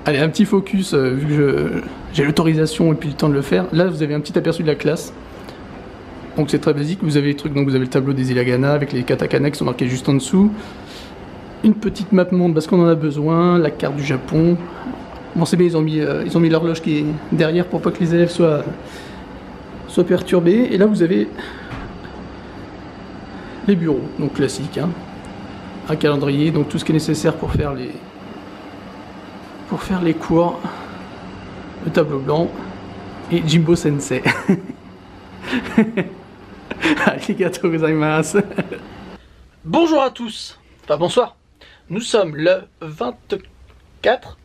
Allez, un petit focus, vu que j'ai l'autorisation et puis le temps de le faire. Là, vous avez un petit aperçu de la classe. Donc c'est très basique, vous avez les trucs, donc vous avez le tableau des hiragana avec les katakana qui sont marqués juste en dessous. Une petite map monde parce qu'on en a besoin, la carte du Japon. Bon c'est bien, ils ont mis l'horloge qui est derrière pour pas que les élèves soient perturbés. Et là vous avez les bureaux, donc classiques, hein. Un calendrier, donc tout ce qui est nécessaire pour faire les cours, le tableau blanc et Jimbo Sensei. Arigatou gozaimasu. Bonjour à tous, enfin bonsoir. Nous sommes le 24.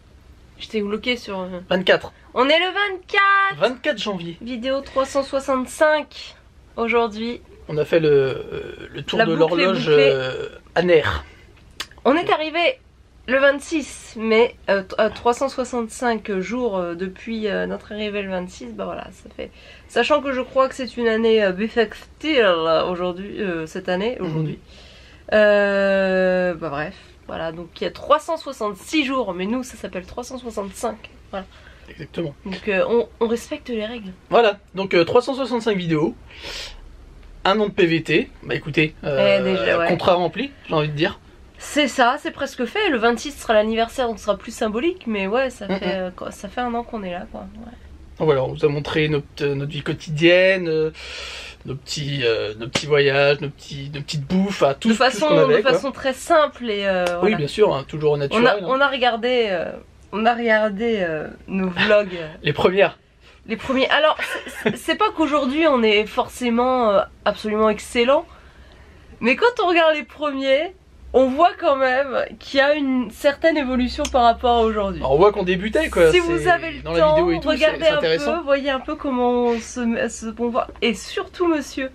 Je t'ai bloqué sur... 24. On est le 24 janvier. Vidéo 365 aujourd'hui. On a fait le tour La de boucle est l'horloge bouclée. annaire. On est arrivé le 26, mais à 365 jours depuis notre arrivée le 26, bah voilà, ça fait... Sachant que je crois que c'est une année bissextile aujourd'hui, cette année, aujourd'hui. Bah bref, voilà, donc il y a 366 jours, mais nous ça s'appelle 365, voilà. Exactement. Donc on respecte les règles. Voilà, donc 365 vidéos. Un an de PVT. Bah écoutez, déjà, ouais. contrat rempli, j'ai envie de dire. C'est ça, c'est presque fait. Le 26 sera l'anniversaire, donc ce sera plus symbolique, mais ouais, ça fait un an qu'on est là, quoi. Ouais. Donc voilà, on vous a montré notre vie quotidienne, nos petits voyages, nos petites bouffes, tout De ce qu'on avait. de façon très simple et Oui, voilà. bien sûr, hein, toujours au naturel. On a regardé nos vlogs. Les premières. Les premiers. Alors, c'est pas qu'aujourd'hui on est forcément absolument excellent, mais quand on regarde les premiers, on voit quand même qu'il y a une certaine évolution par rapport à aujourd'hui. On voit qu'on débutait, quoi. Si vous avez le dans temps, la vidéo et tout, regardez un intéressant. peu, voyez un peu comment on voit. Et surtout monsieur,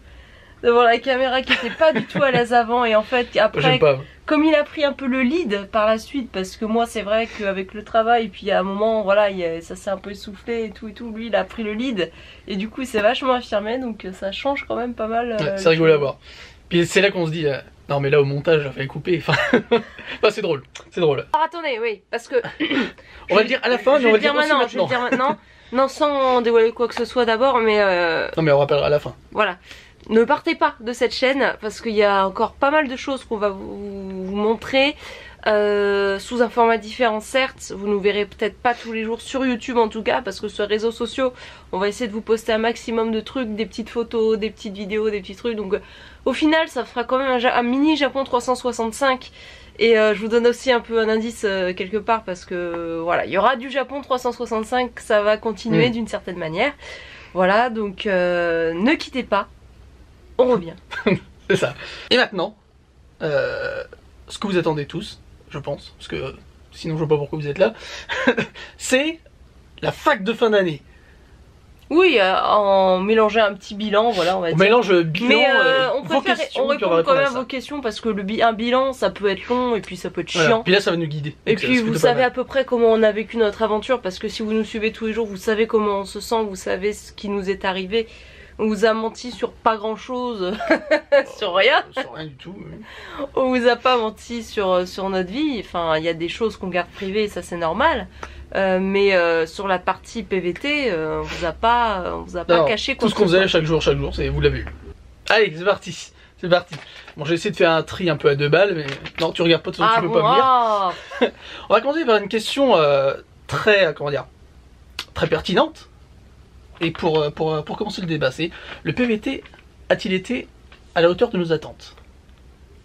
devant la caméra qui était pas du tout à l'aise avant, et en fait après, J'aime pas. comme il a pris un peu le lead par la suite, parce que moi c'est vrai qu'avec le travail, puis à un moment, voilà, ça s'est un peu essoufflé et tout, lui il a pris le lead, et du coup il s'est vachement affirmé, donc ça change quand même pas mal. Ouais, c'est rigolo à voir. Puis c'est là qu'on se dit, non mais là au montage, il fallait couper. Enfin, c'est drôle, c'est drôle. Alors attendez, oui, parce que... On va le dire à la fin, mais on va le dire aussi maintenant. Je vais le dire maintenant, non sans dévoiler quoi que ce soit d'abord, mais... Non mais on rappellera à la fin. Voilà. Ne partez pas de cette chaîne parce qu'il y a encore pas mal de choses qu'on va vous montrer sous un format différent, certes. Vous nous verrez peut-être pas tous les jours sur YouTube en tout cas, parce que sur les réseaux sociaux on va essayer de vous poster un maximum de trucs, des petites photos, des petites vidéos, des petits trucs. Donc au final ça fera quand même un mini Japon 365. Et je vous donne aussi un peu un indice quelque part, parce que voilà, il y aura du Japon 365, ça va continuer d'une certaine manière. Voilà, donc ne quittez pas. On revient. C'est ça. Et maintenant, ce que vous attendez tous, je pense, parce que sinon je vois pas pourquoi vous êtes là, c'est la fac de fin d'année. Oui, en mélangeant un petit bilan, voilà, on va dire. On mélange bilan, mais vos questions, on répond quand même à vos questions, parce que un bilan, ça peut être long et puis ça peut être chiant. Voilà. Puis là, ça va nous guider. Et puis vous savez à peu près comment on a vécu notre aventure, parce que si vous nous suivez tous les jours, vous savez comment on se sent, vous savez ce qui nous est arrivé. On vous a menti sur pas grand chose, sur rien. Sur rien du tout. Oui. On vous a pas menti sur notre vie. Enfin, il y a des choses qu'on garde privées, ça c'est normal. Mais sur la partie PVT, on vous a pas caché quoi. Tout ce qu'on faisait chaque jour, vous l'avez vu. Allez, c'est parti. C'est parti. Bon, j'ai essayé de faire un tri un peu à 2 balles, mais non, tu regardes pas, tu peux pas me lire. On va commencer par une question très, comment dire, très pertinente. Et pour commencer le débat, c'est: le PVT a-t-il été à la hauteur de nos attentes?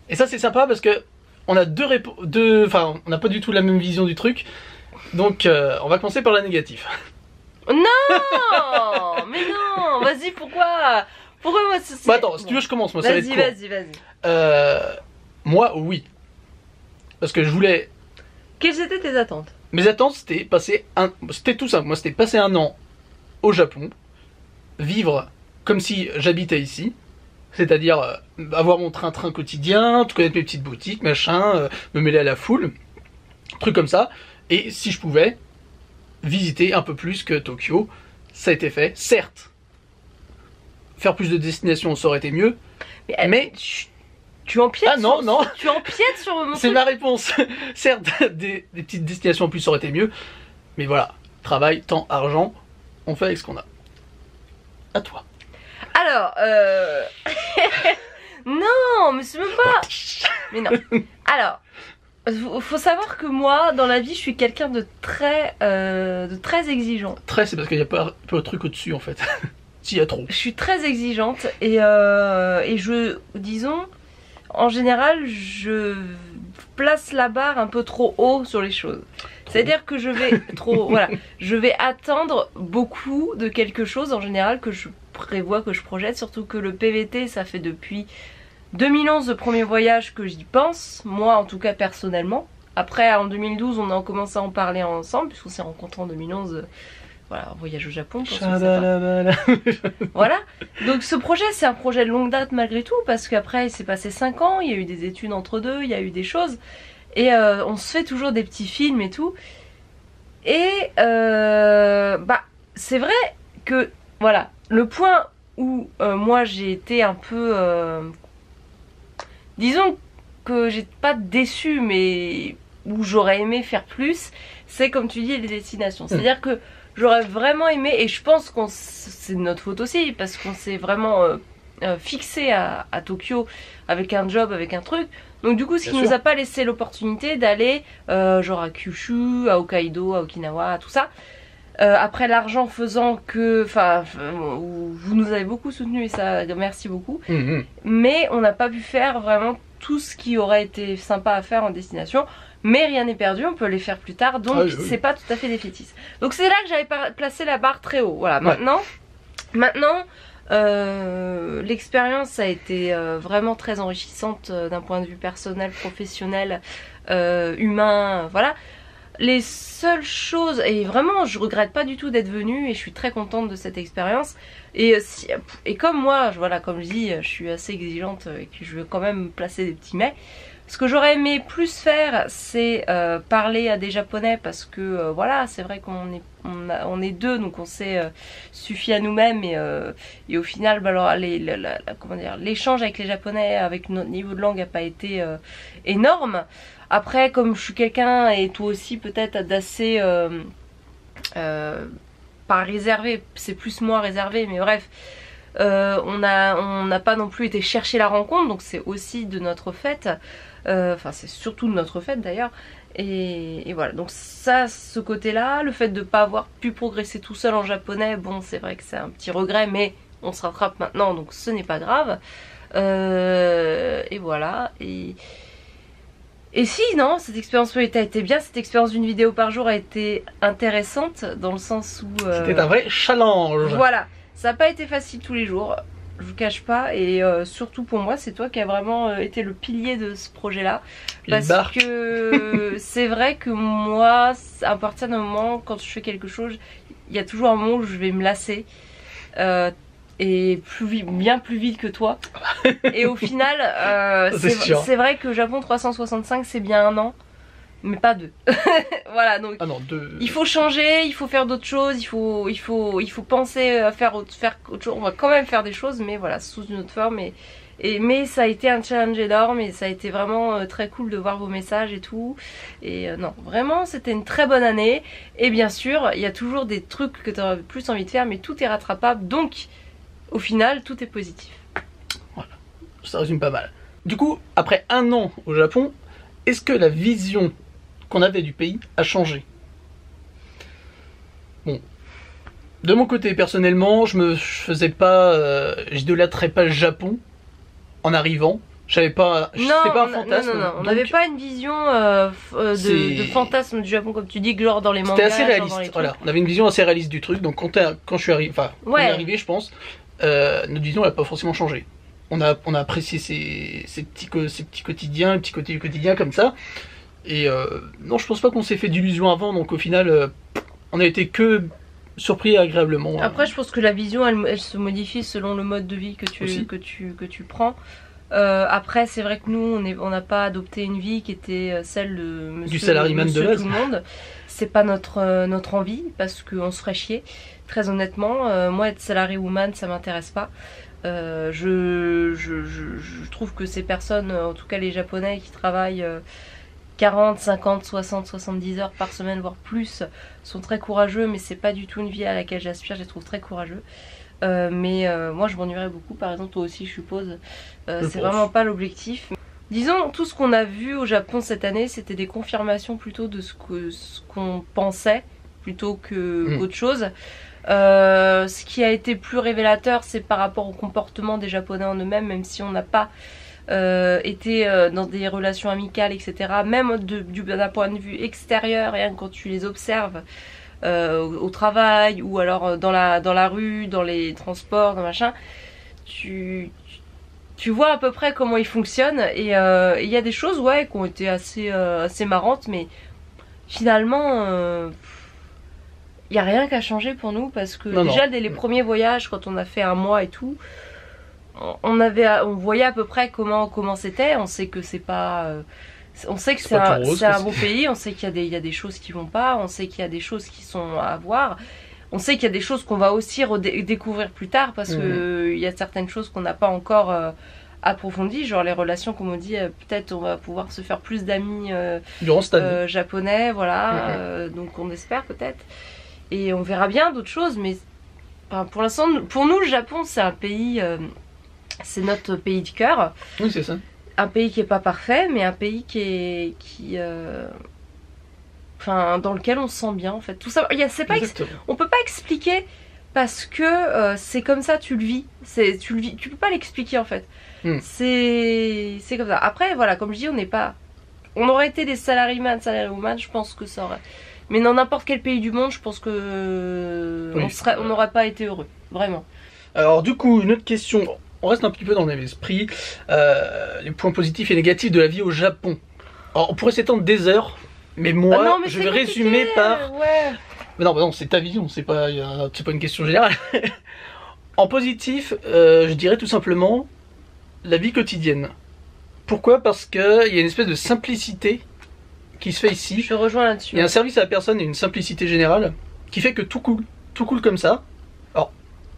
Et ça c'est sympa parce que on a on n'a pas du tout la même vision du truc. Donc on va commencer par la négative. Non, mais non, vas-y, pourquoi moi c'est... Bah attends, si tu veux je commence, moi ça va être court. Vas-y. Moi oui. Parce que je voulais... Quelles étaient tes attentes? Mes attentes c'était c'était tout simple, moi c'était passer un an au Japon, vivre comme si j'habitais ici, c'est-à-dire avoir mon train-train quotidien, connaître mes petites boutiques, machin, me mêler à la foule, trucs comme ça, et si je pouvais, visiter un peu plus que Tokyo, ça a été fait, certes, faire plus de destinations ça aurait été mieux, mais tu empiètes tu empiètes sur mon c'est truc. ma réponse. Certes, des petites destinations en plus ça aurait été mieux, Mais voilà, travail, temps, argent, on fait avec ce qu'on a. À toi. Alors, non, mais c'est même pas... Mais non. Alors, faut savoir que moi, dans la vie, je suis quelqu'un de très exigeant. Très, c'est parce qu'il n'y a pas de truc au-dessus, en fait. S'il y a trop. Je suis très exigeante et disons, en général, je place la barre un peu trop haut sur les choses. C'est-à-dire que je vais voilà, je vais attendre beaucoup de quelque chose en général que je prévois, que je projette, surtout que le PVT, ça fait depuis 2011 le premier voyage que j'y pense, moi en tout cas personnellement. Après, en 2012, on a commencé à en parler ensemble, puisqu'on s'est rencontrés en 2011, voilà, un voyage au Japon. Pour voilà, donc ce projet, c'est un projet de longue date malgré tout, parce qu'après, il s'est passé 5 ans, il y a eu des études entre deux, il y a eu des choses, et on se fait toujours des petits films et tout. Et c'est vrai que, voilà, le point où moi j'ai été un peu... disons que j'ai pas déçu, mais où j'aurais aimé faire plus, c'est comme tu dis, les destinations. C'est-à-dire que j'aurais vraiment aimé, et je pense que c'est de notre faute aussi, parce qu'on s'est vraiment fixé à Tokyo avec un job, avec un truc. Donc du coup, ce qui nous a pas laissé l'opportunité d'aller genre à Kyushu, à Hokkaido, à Okinawa, à tout ça. Après l'argent faisant que, vous nous avez beaucoup soutenu et ça, merci beaucoup. Mais on n'a pas pu faire vraiment tout ce qui aurait été sympa à faire en destination. Mais rien n'est perdu, on peut les faire plus tard, donc c'est pas tout à fait défaitiste. Donc c'est là que j'avais placé la barre très haut. Voilà, maintenant l'expérience a été vraiment très enrichissante d'un point de vue personnel, professionnel, humain, voilà. Les seules choses, et vraiment je regrette pas du tout d'être venue et je suis très contente de cette expérience, et comme moi, voilà, comme je dis, je suis assez exigeante et que je veux quand même placer des petits mais. Ce que j'aurais aimé plus faire, c'est parler à des Japonais, parce que voilà, c'est vrai qu'on est deux, donc on s'est suffi à nous-mêmes, et au final, alors, comment dire, l'échange avec les Japonais, avec notre niveau de langue, n'a pas été énorme. Après, comme je suis quelqu'un, et toi aussi peut-être, d'assez pas réservé, c'est plus moi réservé, mais bref. On n'a pas non plus été chercher la rencontre, donc c'est aussi de notre fait. Enfin, c'est surtout de notre fait d'ailleurs. Et voilà, donc ça, ce côté-là, le fait de ne pas avoir pu progresser tout seul en japonais, bon, c'est vrai que c'est un petit regret, mais on se rattrape maintenant, donc ce n'est pas grave. Et voilà. Et si, non, cette expérience a été bien, cette expérience d'une vidéo par jour a été intéressante, dans le sens où... C'était un vrai challenge. Voilà, ça n'a pas été facile tous les jours, je vous cache pas, et surtout pour moi, c'est toi qui as vraiment été le pilier de ce projet-là. Parce que c'est vrai que moi, à partir d'un moment, quand je fais quelque chose, il y a toujours un moment où je vais me lasser. Et bien plus vite que toi. Et au final, c'est vrai que Japon 365, c'est bien 1 an, mais pas 2. Voilà, donc il faut changer, il faut faire d'autres choses, il faut penser à faire autre chose. On va quand même faire des choses, mais voilà, sous une autre forme. Mais ça a été un challenge énorme, et ça a été vraiment très cool de voir vos messages et tout. Et non, vraiment, c'était une très bonne année. Et bien sûr, il y a toujours des trucs que tu aurais plus envie de faire, mais tout est rattrapable, donc... Au final, tout est positif. Voilà, ça résume pas mal. Du coup, après 1 an au Japon, est-ce que la vision qu'on avait du pays a changé? Bon, de mon côté, personnellement, j'idolâtrais pas le Japon en arrivant. C'était pas un fantasme. Non, on n'avait pas une vision de fantasme du Japon, comme tu dis, genre dans les mangas. C'était assez réaliste, voilà. On avait une vision assez réaliste du truc, donc quand je suis arrivé, on est arrivé, je pense, notre vision n'a pas forcément changé. On a apprécié ces petits quotidiens, les petits côtés du quotidien comme ça. Et non, je pense pas qu'on s'est fait d'illusions avant, donc au final, on a été que surpris agréablement. Après, je pense que la vision, elle se modifie selon le mode de vie que tu prends. Après, c'est vrai que nous, on n'a pas adopté une vie qui était celle de du salariman de base. Tout le monde. C'est pas notre envie, parce qu'on se ferait chier. Très honnêtement, moi, être salarié woman, ça m'intéresse pas. Je trouve que ces personnes, en tout cas les Japonais qui travaillent 40, 50, 60, 70 heures par semaine, voire plus, sont très courageux, mais c'est pas du tout une vie à laquelle j'aspire, je les trouve très courageux. Mais moi je m'ennuierais beaucoup, par exemple, toi aussi je suppose. C'est vraiment pas l'objectif. Disons, tout ce qu'on a vu au Japon cette année, c'était des confirmations plutôt de ce qu'on pensait, plutôt que autre chose. Ce qui a été plus révélateur, c'est par rapport au comportement des Japonais en eux-mêmes, même si on n'a pas été dans des relations amicales, etc. Même d'un point de vue extérieur, rien que quand tu les observes au travail ou alors dans la rue, dans les transports, dans machin, tu vois à peu près comment ils fonctionnent. Et il y a des choses qui ont été assez marrantes, mais finalement il n'y a rien qu'à changer pour nous, parce que déjà dès les premiers voyages, quand on a fait un mois et tout, on voyait à peu près comment c'était. On sait que c'est pas on sait que c'est un beau pays, on sait qu'il y a des choses qui vont pas, on sait qu'il y a des choses qui sont à voir, on sait qu'il y a des choses qu'on va aussi découvrir plus tard, parce que il y a certaines choses qu'on n'a pas encore approfondies, genre les relations, comme on dit, peut-être on va pouvoir se faire plus d'amis japonais, voilà, donc on espère peut-être, et on verra bien d'autres choses, mais pour l'instant, pour nous le Japon c'est un pays, c'est notre pays de cœur. Oui, c'est ça. Un pays qui est pas parfait, mais un pays dans lequel on se sent bien en fait. Tout ça, on peut pas expliquer, parce que c'est comme ça, tu le vis. Tu peux pas l'expliquer en fait. C'est comme ça. Après voilà, comme je dis, on aurait été des salaryman, je pense que ça aurait. Mais dans n'importe quel pays du monde, je pense que on n'aurait pas été heureux, vraiment. Alors du coup, une autre question. On reste un petit peu dans le même esprit. Les points positifs et négatifs de la vie au Japon. Alors on pourrait s'étendre des heures, mais moi je vais résumer par... Mais non, c'est ta vision, c'est pas une question générale. En positif, je dirais tout simplement la vie quotidienne. Pourquoi? Parce qu'il y a une espèce de simplicité qui se fait ici. Je rejoins là-dessus. Il y a un service à la personne et une simplicité générale qui fait que tout coule comme ça. Alors,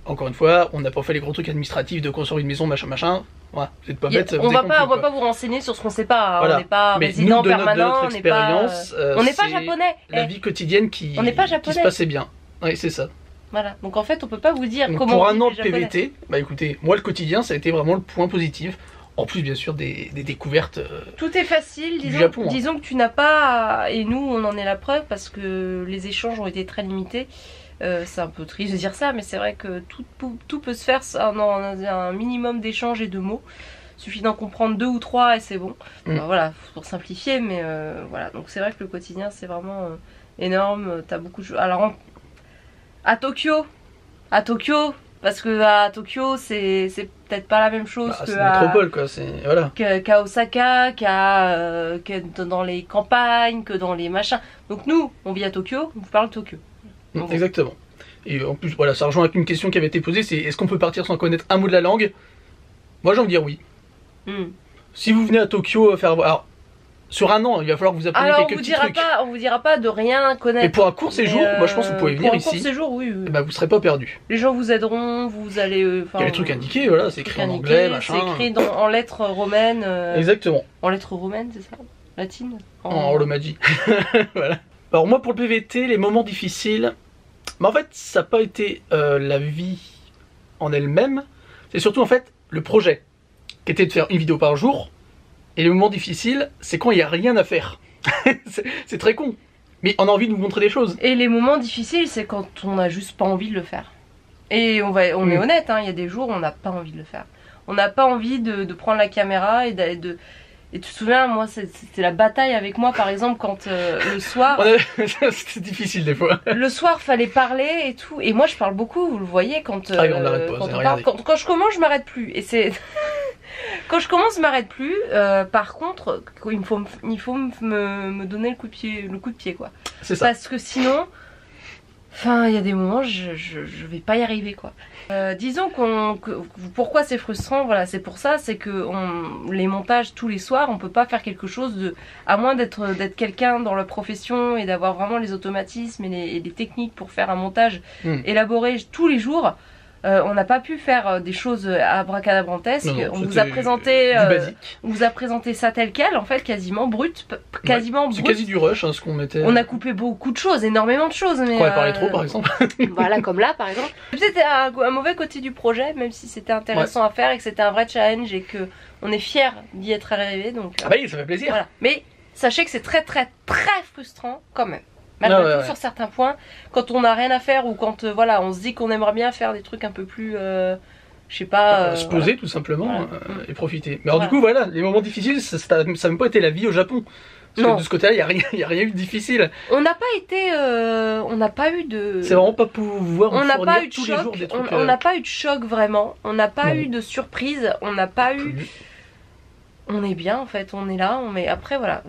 encore une fois, on n'a pas fait les gros trucs administratifs de construire une maison, machin. Ouais, vous n'êtes pas bête. On va pas vous renseigner sur ce qu'on sait pas. Voilà. On n'est pas résident permanent, on n'est pas japonais. La vie quotidienne qui se passait bien. Oui, c'est ça. Voilà. Donc en fait, on peut pas vous dire comment. Pour un an de PVT, bah écoutez, moi le quotidien, ça a été vraiment le point positif. En plus, bien sûr, des découvertes. Tout est facile, disons que tu n'as pas. Et nous, on en est la preuve, parce que les échanges ont été très limités. C'est un peu triste de dire ça, mais c'est vrai que tout peut se faire en un minimum d'échanges et de mots. Il suffit d'en comprendre 2 ou 3 et c'est bon. Alors, voilà, pour simplifier, mais voilà. Donc c'est vrai que le quotidien, c'est vraiment énorme. T'as beaucoup de choses. Alors à Tokyo, parce que à Tokyo, c'est peut-être pas la même chose que c'est métropole, quoi. Voilà. Qu'à Osaka, que dans les campagnes, que dans les machins. Donc nous, on vit à Tokyo, on vous parle de Tokyo. Exactement. Et en plus, voilà, ça rejoint avec une question qui avait été posée, c'est est-ce qu'on peut partir sans connaître un mot de la langue? Moi, j'ai envie de dire oui. Si vous venez à Tokyo faire... Alors, sur un an, il va falloir que vous appreniez quelques petits trucs. On vous dira pas de rien connaître. Mais pour un court séjour, moi je pense que vous pouvez venir ici. Pour un court séjour, oui. Et bah, vous serez pas perdu. Les gens vous aideront, vous allez... il y a les trucs indiqués, voilà, c'est écrit en anglais, machin. C'est écrit en lettres romaines. Exactement. En lettres romaines, c'est ça? Latine? En romaji. Voilà. Alors moi, pour le PVT, les moments difficiles... Mais en fait, ça n'a pas été la vie en elle-même. C'est surtout en fait le projet, qui était de faire une vidéo par jour. Et les moments difficiles, c'est quand il n'y a rien à faire. C'est très con. Mais on a envie de vous montrer des choses. Et les moments difficiles, c'est quand on n'a juste pas envie de le faire. Et on est honnête, il y a des jours où on n'a pas envie de le faire. On n'a pas envie de prendre la caméra et Et tu te souviens, moi, c'était la bataille avec moi, par exemple, quand le soir... C'était difficile des fois. Le soir, fallait parler et tout. Et moi, je parle beaucoup, vous le voyez, quand... Ah oui, on n'arrête pas, quand je commence, je m'arrête plus. Et c'est... Quand je commence, je m'arrête plus. Par contre, il faut me donner le coup de pied, quoi. C'est ça. Parce que sinon... Enfin, il y a des moments, je vais pas y arriver, quoi. Disons pourquoi c'est frustrant, voilà, c'est pour ça, c'est que les montages tous les soirs, on peut pas faire quelque chose de, à moins d'être quelqu'un dans la profession et d'avoir vraiment les automatismes et les techniques pour faire un montage élaboré tous les jours. On n'a pas pu faire des choses abracadabrantesques. On vous a présenté, ça tel quel, en fait, quasiment brut, quasiment brut. C'est quasi du rush, hein, ce qu'on mettait. On a coupé beaucoup de choses, énormément de choses. Mais on a parlé trop, par exemple. Voilà, comme là, par exemple. C'était un mauvais côté du projet, même si c'était intéressant à faire et que c'était un vrai challenge et que on est fiers d'y être arrivé. Donc. Ah bah oui, ça fait plaisir. Voilà. Mais sachez que c'est très frustrant quand même. Malgré tout sur certains points, quand on n'a rien à faire ou quand voilà, on se dit qu'on aimerait bien faire des trucs un peu plus, je sais pas... se poser tout simplement et profiter. Mais alors du coup voilà, les moments difficiles, ça n'a même pas été la vie au Japon. Parce que de ce côté-là, il n'y a rien eu de difficile. On n'a pas été... on n'a pas eu de... C'est vraiment pas pouvoir on n'a pas eu de tous choc, les jours des trucs... On n'a pas eu de choc vraiment, on n'a pas eu de surprise, on n'a pas eu... On est bien en fait, on est là, après voilà,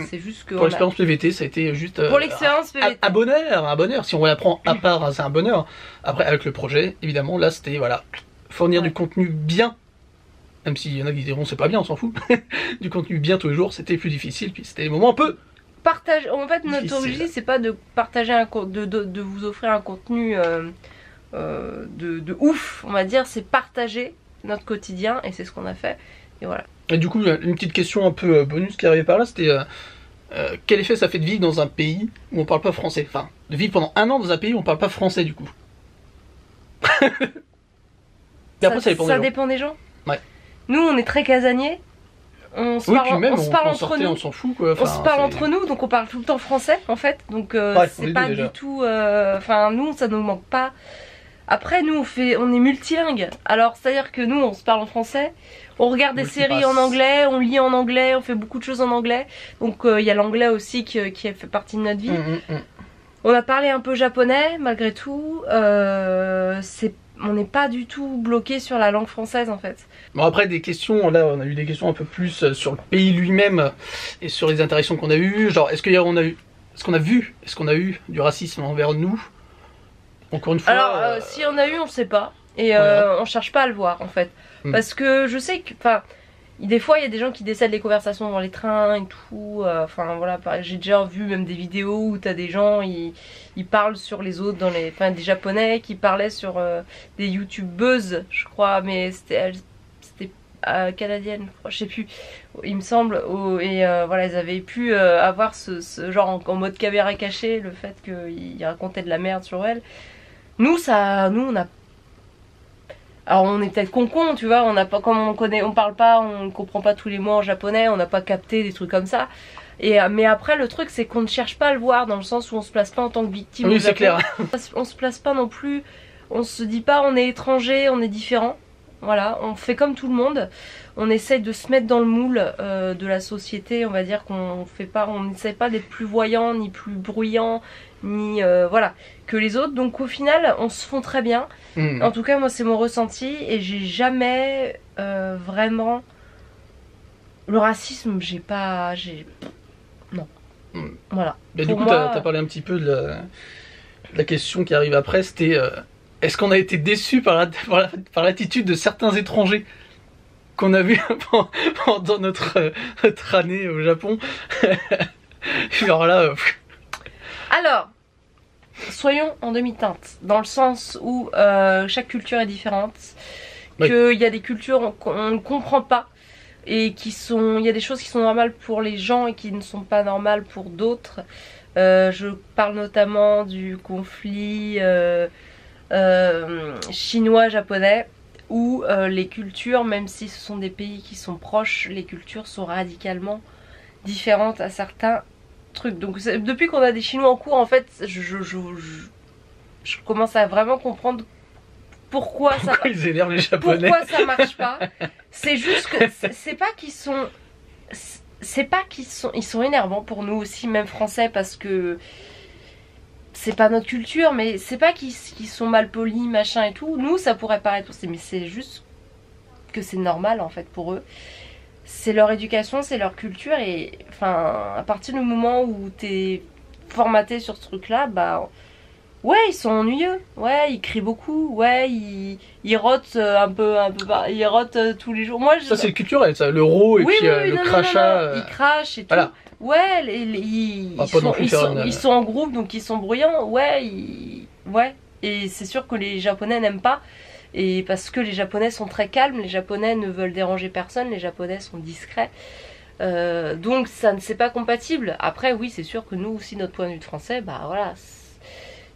c'est juste que... Pour l'expérience PVT, ça a été juste... pour l'expérience PVT. Un bonheur, si on la prend à part, c'est un bonheur. Après, avec le projet, évidemment, là c'était, voilà, fournir du contenu bien, même s'il y en a qui diront c'est pas bien, on s'en fout, du contenu bien tous les jours, c'était plus difficile, puis c'était des moments un peu... Partage. En fait, notre objectif, c'est pas de partager de vous offrir un contenu de ouf, on va dire, c'est partager notre quotidien, et c'est ce qu'on a fait, et voilà. Et du coup, une petite question un peu bonus qui arrivait par là, c'était quel effet ça fait de vivre dans un pays où on parle pas français? Enfin, de vivre pendant un an dans un pays où on parle pas français du coup. Et après, ça dépend des gens. Ouais. Nous, on est très casaniers. On se parle entre nous. On s'en fout quoi. Enfin, on se parle entre nous, donc on parle tout le temps français en fait. Donc c'est pas du tout. Enfin, nous, ça nous manque pas. Après, nous, on est multilingue. Alors, c'est-à-dire que nous, on se parle en français. On regarde des séries en anglais, on lit en anglais, on fait beaucoup de choses en anglais. Donc il y a l'anglais aussi qui fait partie de notre vie. On a parlé un peu japonais malgré tout. On n'est pas du tout bloqué sur la langue française en fait. Bon après des questions, là on a eu des questions un peu plus sur le pays lui-même et sur les interactions qu'on a eues. Genre est-ce qu'on a eu du racisme envers nous? Encore une fois. Alors si on a eu, on sait pas. Et on cherche pas à le voir en fait. Parce que je sais que, enfin, des fois il y a des gens qui décèdent les conversations dans les trains et tout. Enfin voilà, j'ai déjà vu même des vidéos où t'as des gens, ils parlent sur les autres, des japonais qui parlaient sur des youtubeuses, je crois, mais c'était canadienne, je sais plus, il me semble. Voilà, ils avaient pu avoir ce genre en mode caméra cachée, le fait qu'ils racontaient de la merde sur elle. Nous on a... Alors on est peut-être con, tu vois, on n'a pas, comme on parle pas, on comprend pas tous les mots en japonais, on n'a pas capté des trucs comme ça. Mais après le truc c'est qu'on ne cherche pas à le voir dans le sens où on se place pas en tant que victime. Oui c'est clair. On se place pas non plus, on se dit pas on est étranger, on est différent. Voilà, on fait comme tout le monde. On essaye de se mettre dans le moule de la société, on va dire on n'essaye pas d'être plus voyant, ni plus bruyant, ni voilà, que les autres. Donc au final, on se fond très bien. En tout cas, moi c'est mon ressenti et j'ai jamais vraiment le racisme. Non. Voilà. Mais du coup, t'as parlé un petit peu de la question qui arrive après. C'était est-ce qu'on a été déçus par l'attitude de certains étrangers qu'on a vu pendant notre année au Japon? Genre là... Alors, soyons en demi-teinte, dans le sens où chaque culture est différente, qu'il y a des cultures qu'on ne comprend pas, et il y a des choses qui sont normales pour les gens et qui ne sont pas normales pour d'autres. Je parle notamment du conflit chinois-japonais, où les cultures, même si ce sont des pays qui sont proches, les cultures sont radicalement différentes à certains trucs. Donc depuis qu'on a des Chinois en cours, en fait, je commence à vraiment comprendre pourquoi ils énervent les Japonais. Pourquoi ça marche pas. C'est juste que c'est pas qu'ils sont... Ils sont énervants pour nous aussi, même français, parce que c'est pas notre culture, mais c'est pas qu'ils sont mal polis, machin et tout. Nous, ça pourrait paraître aussi, mais c'est juste que c'est normal en fait pour eux. C'est leur éducation, c'est leur culture, et enfin, à partir du moment où t'es formaté sur ce truc-là, bah ouais, ils sont ennuyeux, ouais, ils crient beaucoup, ouais, ils rotent ils rotent tous les jours. Moi, ça c'est culturel, ça, l'euro et puis le crachat. Ils crachent et tout. Voilà. Ouais, ils sont en groupe, donc ils sont bruyants, ouais, Et c'est sûr que les Japonais n'aiment pas. Et parce que les Japonais sont très calmes, les Japonais ne veulent déranger personne, les Japonais sont discrets. Donc ça ne c'est pas compatible. Après oui c'est sûr que nous aussi notre point de vue de français, bah voilà,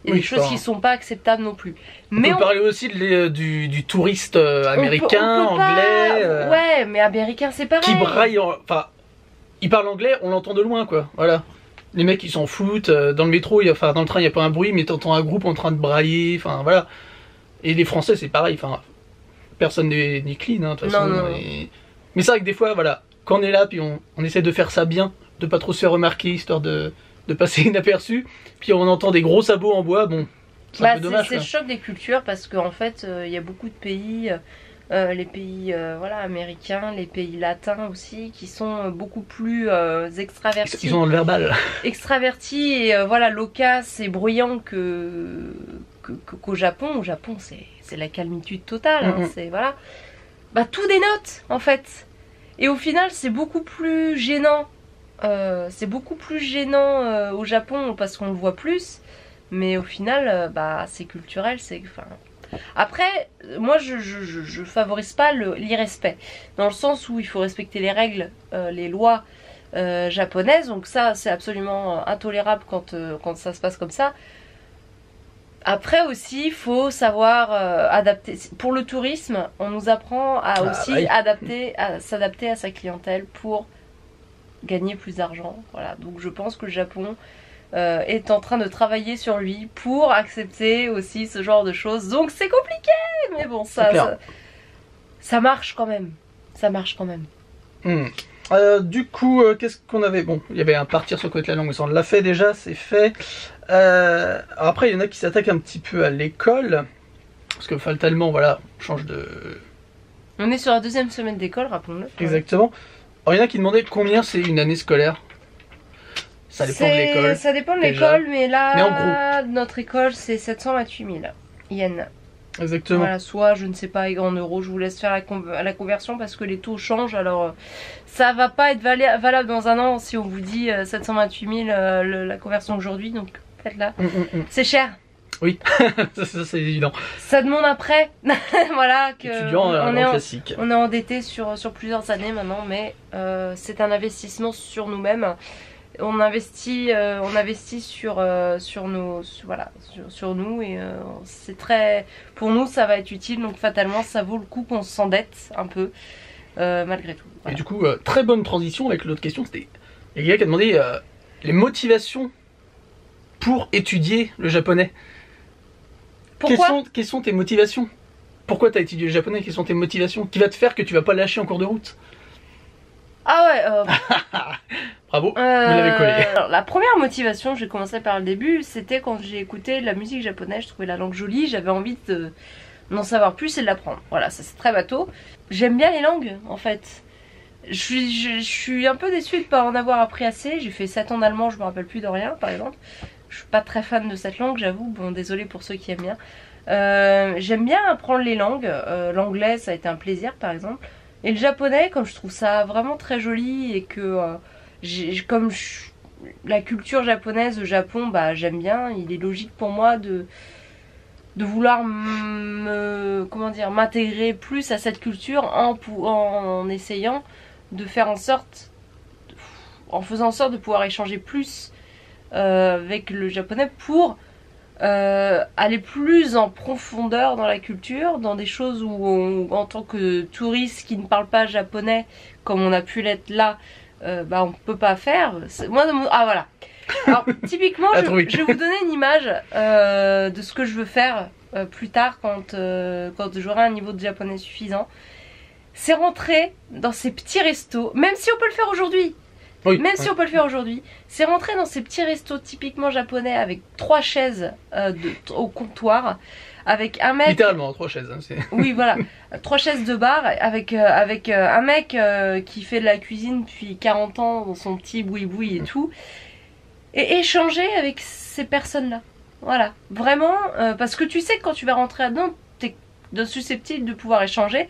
il y a des choses qui sont pas acceptables non plus. Mais on peut parler aussi du touriste américain, anglais. Ouais mais américain c'est pareil. Qui braille, enfin il parle anglais, on l'entend de loin quoi, voilà. Les mecs ils s'en foutent, dans le métro, enfin dans le train il n'y a pas un bruit mais t'entends un groupe en train de brailler, enfin voilà. Et les Français c'est pareil, enfin personne n'est clean de toute façon. Non. Mais c'est vrai que des fois voilà, quand on est là puis on essaie de faire ça bien, de pas trop se faire remarquer histoire de passer inaperçu, puis on entend des gros sabots en bois, bon c'est un peu dommage. C'est le choc des cultures parce qu'en fait il y a beaucoup de pays, les pays voilà, américains, les pays latins aussi, qui sont beaucoup plus extravertis. Ils ont dans le verbal. Extravertis et voilà, loquaces et bruyants qu'au Japon. Au Japon c'est la calmitude totale, c'est voilà. Bah tout dénote en fait. Et au final c'est beaucoup plus gênant. Au Japon parce qu'on le voit plus. Mais au final, bah c'est culturel, Après, moi je favorise pas l'irrespect. Dans le sens où il faut respecter les règles, les lois japonaises. Donc ça c'est absolument intolérable quand ça se passe comme ça. Après aussi, il faut savoir adapter. Pour le tourisme, on nous apprend à s'adapter à sa clientèle pour gagner plus d'argent. Voilà. Donc je pense que le Japon est en train de travailler sur lui pour accepter aussi ce genre de choses. Donc c'est compliqué, mais bon, ça marche quand même. Ça marche quand même. Du coup, qu'est-ce qu'on avait? Bon, il y avait un partir sur le côté de la langue, mais ça on l'a fait déjà, c'est fait. Après, il y en a qui s'attaquent un petit peu à l'école, parce que fatalement, voilà, on change de... On est sur la 2e semaine d'école, rappelons-le. Exactement. Alors, il y en a qui demandaient combien c'est une année scolaire. Ça dépend de l'école. Ça dépend de l'école, mais là, mais en gros, notre école, c'est 728 000 yens. Exactement. Voilà, soit, je ne sais pas, en euros, je vous laisse faire la conversion parce que les taux changent. Alors, ça va pas être valable dans un an si on vous dit 728 000 la conversion aujourd'hui. Donc, faites-la. C'est cher. Oui, ça c'est évident. Ça demande après. Voilà, que étudiant classique. On est endetté sur plusieurs années maintenant, mais c'est un investissement sur nous-mêmes. On investit sur nous et c'est très, pour nous ça va être utile, donc fatalement ça vaut le coup qu'on s'endette un peu malgré tout. Voilà. Et du coup très bonne transition avec l'autre question, c'était il y a quelqu'un qui a demandé les motivations pour étudier le japonais. Pourquoi ? Quelles sont tes motivations? Pourquoi tu as étudié le japonais? Quelles sont tes motivations qui va te faire que tu vas pas lâcher en cours de route? Ah ouais. Bravo, vous l'avez collé. Alors, la première motivation, je vais commencer par le début, c'était quand j'ai écouté la musique japonaise, je trouvais la langue jolie, j'avais envie d'en savoir plus et de l'apprendre. Voilà, ça c'est très bateau. J'aime bien les langues en fait. Je suis un peu déçue de ne pas en avoir appris assez. J'ai fait 7 ans d'allemand, je me rappelle plus de rien par exemple. Je suis pas très fan de cette langue, j'avoue. Bon, désolé pour ceux qui aiment bien. J'aime bien apprendre les langues. L'anglais, ça a été un plaisir par exemple. Et le japonais, comme je trouve ça vraiment très joli et que la culture japonaise au Japon, bah j'aime bien. Il est logique pour moi de vouloir m'intégrer plus à cette culture en essayant de faire en sorte, en faisant en sorte de pouvoir échanger plus avec le japonais pour aller plus en profondeur dans la culture, dans des choses où en tant que touriste qui ne parle pas japonais, comme on a pu l'être là, on peut pas faire. Voilà. Alors typiquement, je vais vous donner une image de ce que je veux faire plus tard quand j'aurai un niveau de japonais suffisant. C'est rentrer dans ces petits restos, même si on peut le faire aujourd'hui. Si on peut le faire aujourd'hui, c'est rentrer dans ces petits restos typiquement japonais avec 3 chaises au comptoir, avec un mec... Littéralement 3 chaises. Oui, voilà. 3 chaises de bar avec un mec qui fait de la cuisine depuis 40 ans dans son petit boui-boui et tout. Et échanger avec ces personnes-là. Voilà. Vraiment, parce que tu sais que quand tu vas rentrer là-dedans, t'es susceptible de pouvoir échanger.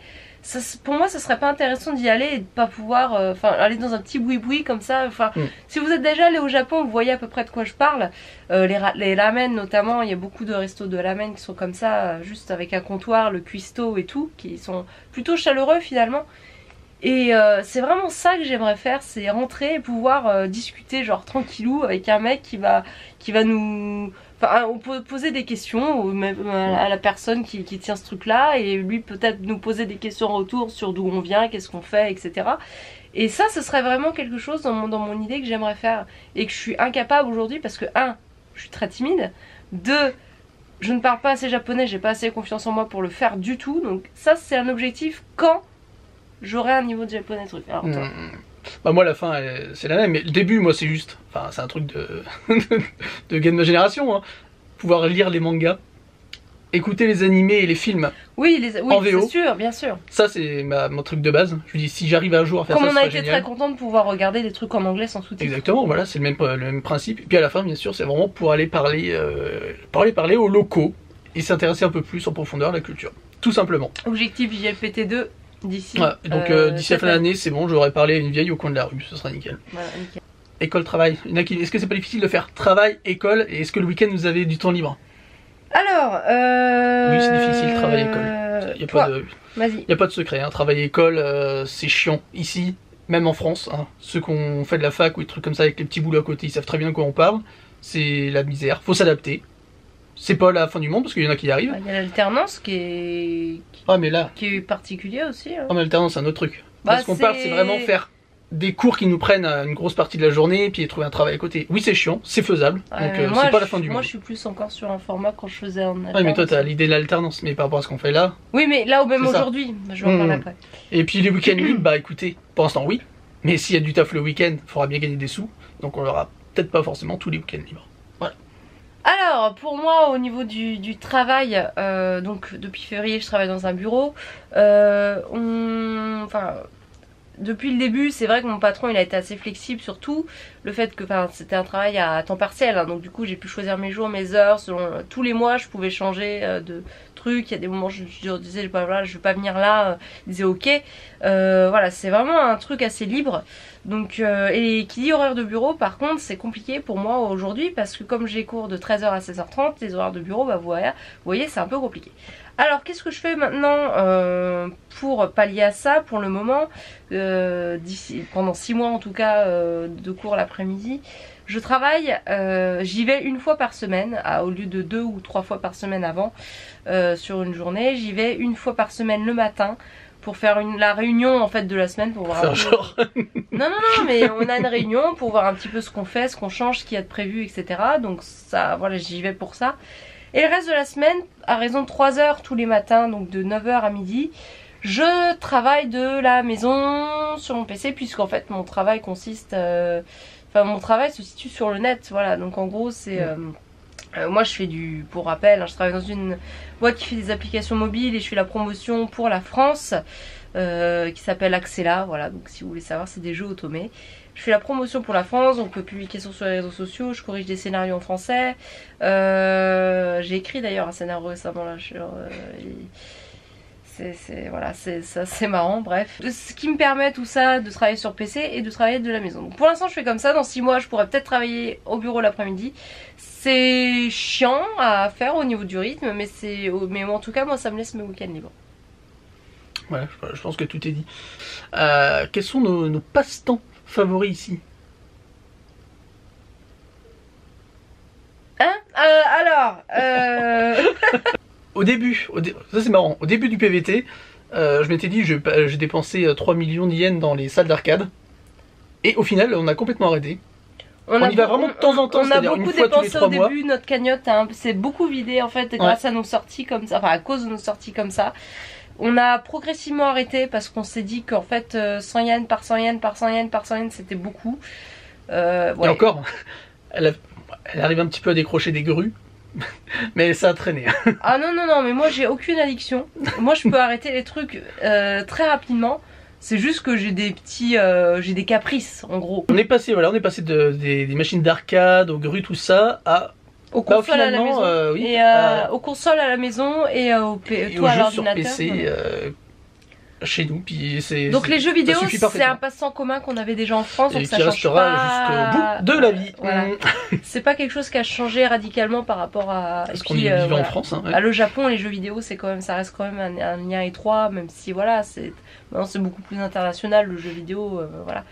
pour moi, ça serait pas intéressant d'y aller et de pas pouvoir, aller dans un petit boui-boui comme ça. Si vous êtes déjà allé au Japon, vous voyez à peu près de quoi je parle. Les ramen notamment, il y a beaucoup de restos de ramen qui sont comme ça, juste avec un comptoir, le cuistot et tout, qui sont plutôt chaleureux finalement. Et c'est vraiment ça que j'aimerais faire, c'est rentrer et pouvoir discuter genre tranquillou avec un mec qui va nous... on peut poser des questions à la personne qui tient ce truc là et lui peut-être nous poser des questions en retour sur d'où on vient, qu'est-ce qu'on fait, etc. Et ça, ce serait vraiment quelque chose dans mon idée que j'aimerais faire et que je suis incapable aujourd'hui parce que 1, je suis très timide, 2, je ne parle pas assez japonais, j'ai pas assez confiance en moi pour le faire du tout, donc ça c'est un objectif quand j'aurai un niveau de japonais truc. Alors toi Bah moi la fin c'est la même, mais le début moi c'est juste, c'est un truc de de gars de ma génération, hein. Pouvoir lire les mangas, écouter les animés et les films en VO. C'est sûr, bien sûr. Ça c'est mon truc de base. Je me dis si j'arrive un jour à faire ça, on ce a serait été génial. très content de pouvoir regarder des trucs en anglais sans sous-titres. Exactement, voilà, c'est le même principe. Et puis à la fin bien sûr c'est vraiment pour aller parler aux locaux et s'intéresser un peu plus en profondeur à la culture, tout simplement. Objectif JLPT2 d'ici. Ouais, donc d'ici la fin de l'année c'est bon, j'aurais parlé à une vieille au coin de la rue, ce sera nickel. Voilà, nickel. École, travail. Est-ce que c'est pas difficile de faire travail, école, et est-ce que le week-end vous avez du temps libre? Alors, oui, c'est difficile, travail, école. Il n'y a pas de secret, hein. Travail, école, c'est chiant. Ici, même en France, hein. Ceux qui ont fait de la fac ou des trucs comme ça avec les petits boulots à côté, ils savent très bien de quoi on parle. C'est la misère, faut s'adapter. C'est pas la fin du monde parce qu'il y en a qui y arrivent. Il y a l'alternance qui est particulière aussi. Hein. Ah, mais l'alternance, c'est un autre truc. Là, ce qu'on parle, c'est vraiment faire des cours qui nous prennent une grosse partie de la journée et puis trouver un travail à côté. Oui, c'est chiant, c'est faisable, donc c'est pas la fin du monde. Moi je suis plus encore sur un format quand je faisais en alternance. Ouais, mais toi t'as l'idée de l'alternance, mais par rapport à ce qu'on fait là... Oui, mais là même aujourd'hui, je vais en parler après. Et puis les week-ends libres, bah écoutez, pour l'instant oui, mais s'il y a du taf le week-end, il faudra bien gagner des sous, donc on aura peut-être pas forcément tous les week-ends libres. Voilà. Alors, pour moi, au niveau du travail, donc depuis février, je travaille dans un bureau. Depuis le début, c'est vrai que mon patron il a été assez flexible, surtout le fait que c'était un travail à temps partiel, hein, donc du coup j'ai pu choisir mes jours, mes heures, tous les mois je pouvais changer de truc. Il y a des moments où je disais voilà, je vais pas venir là, il disait ok, voilà, c'est vraiment un truc assez libre. Donc et qui dit horaire de bureau, par contre c'est compliqué pour moi aujourd'hui parce que comme j'ai cours de 13h à 16h30, les horaires de bureau, bah vous voyez c'est un peu compliqué. Alors qu'est-ce que je fais maintenant pour pallier à ça pour le moment, pendant 6 mois en tout cas de cours l'après-midi. Je travaille, j'y vais une fois par semaine, au lieu de 2 ou 3 fois par semaine avant sur une journée. J'y vais une fois par semaine le matin pour faire la réunion en fait de la semaine pour voir un peu... Non, mais on a une réunion pour voir un petit peu ce qu'on fait, ce qu'on change, ce qu'il y a de prévu, etc. Donc ça, voilà, j'y vais pour ça. Et le reste de la semaine, à raison de 3 heures tous les matins, donc de 9h à midi, je travaille de la maison sur mon PC, puisqu'en fait mon travail consiste... mon travail se situe sur le net, voilà. Donc en gros, c'est... moi je fais pour rappel, hein, je travaille dans une boîte qui fait des applications mobiles et je fais la promotion pour la France, qui s'appelle Axela, voilà. Donc si vous voulez savoir, c'est des jeux automés. Je fais la promotion pour la France, on peut publier sur les réseaux sociaux, je corrige des scénarios en français. J'ai écrit d'ailleurs un scénario récemment là sur... c'est marrant, bref. Ce qui me permet tout ça de travailler sur PC et de travailler de la maison. Donc pour l'instant je fais comme ça, dans 6 mois je pourrais peut-être travailler au bureau l'après-midi. C'est chiant à faire au niveau du rythme, mais en tout cas moi ça me laisse mes week-ends libres. Ouais, je pense que tout est dit. Quels sont nos passe-temps favoris ici? Au début, ça c'est marrant, au début du PVT, je m'étais dit j'ai dépensé 3 millions d'yens dans les salles d'arcade. Et au final, on a complètement arrêté. On y va vraiment de temps en temps, c'est-à-dire une fois tous les 3 mois. On a beaucoup dépensé au début, notre cagnotte c'est beaucoup vidé en fait grâce à nos sorties comme ça, enfin à cause de nos sorties comme ça. On a progressivement arrêté parce qu'on s'est dit qu'en fait 100 yens par 100 yens par 100 yens par 100 yens c'était beaucoup. Ouais. Et encore, elle arrive un petit peu à décrocher des grues. Mais ça a traîné. Ah non, mais moi j'ai aucune addiction. Moi je peux arrêter les trucs très rapidement. C'est juste que j'ai des caprices en gros. On est passé des machines d'arcade, aux grues, tout ça, aux consoles à la maison. Oui, aux consoles à la maison et aux jeux à l'ordinateur. Sur PC. chez nous. Puis donc les jeux vidéo, suffit c'est un passe-temps commun qu'on avait déjà en France, donc et ça qui change restera pas... jusqu'au bout de la vie. Voilà. C'est pas quelque chose qui a changé radicalement par rapport à... Parce qu'on vivait en France. Hein, le Japon, les jeux vidéo, c'est quand même, ça reste quand même un lien étroit, même si voilà, c'est beaucoup plus international le jeu vidéo, voilà.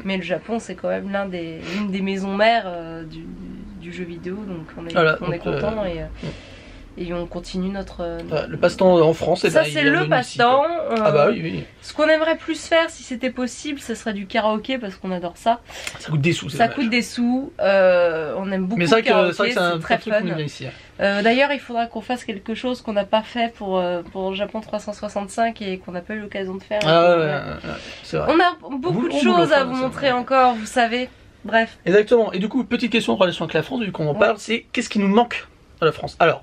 Mais le Japon, c'est quand même l'une des maisons mères du jeu vidéo, donc on est content et on continue notre... le passe-temps en France, ça c'est le passe-temps. Ah bah oui. Ce qu'on aimerait plus faire, si c'était possible, ce serait du karaoké, parce qu'on adore ça. Ça coûte des sous, ça coûte des sous. On aime beaucoup le karaoké, c'est très fun. Ici, d'ailleurs, il faudra qu'on fasse quelque chose qu'on n'a pas fait pour Japon 365 et qu'on n'a pas eu l'occasion de faire. C'est vrai. On a beaucoup de choses à vous montrer encore, vous savez. Bref. Exactement. Et du coup, petite question en relation avec la France, vu qu'on en parle, c'est qu'est-ce qui nous manque à la France? Alors,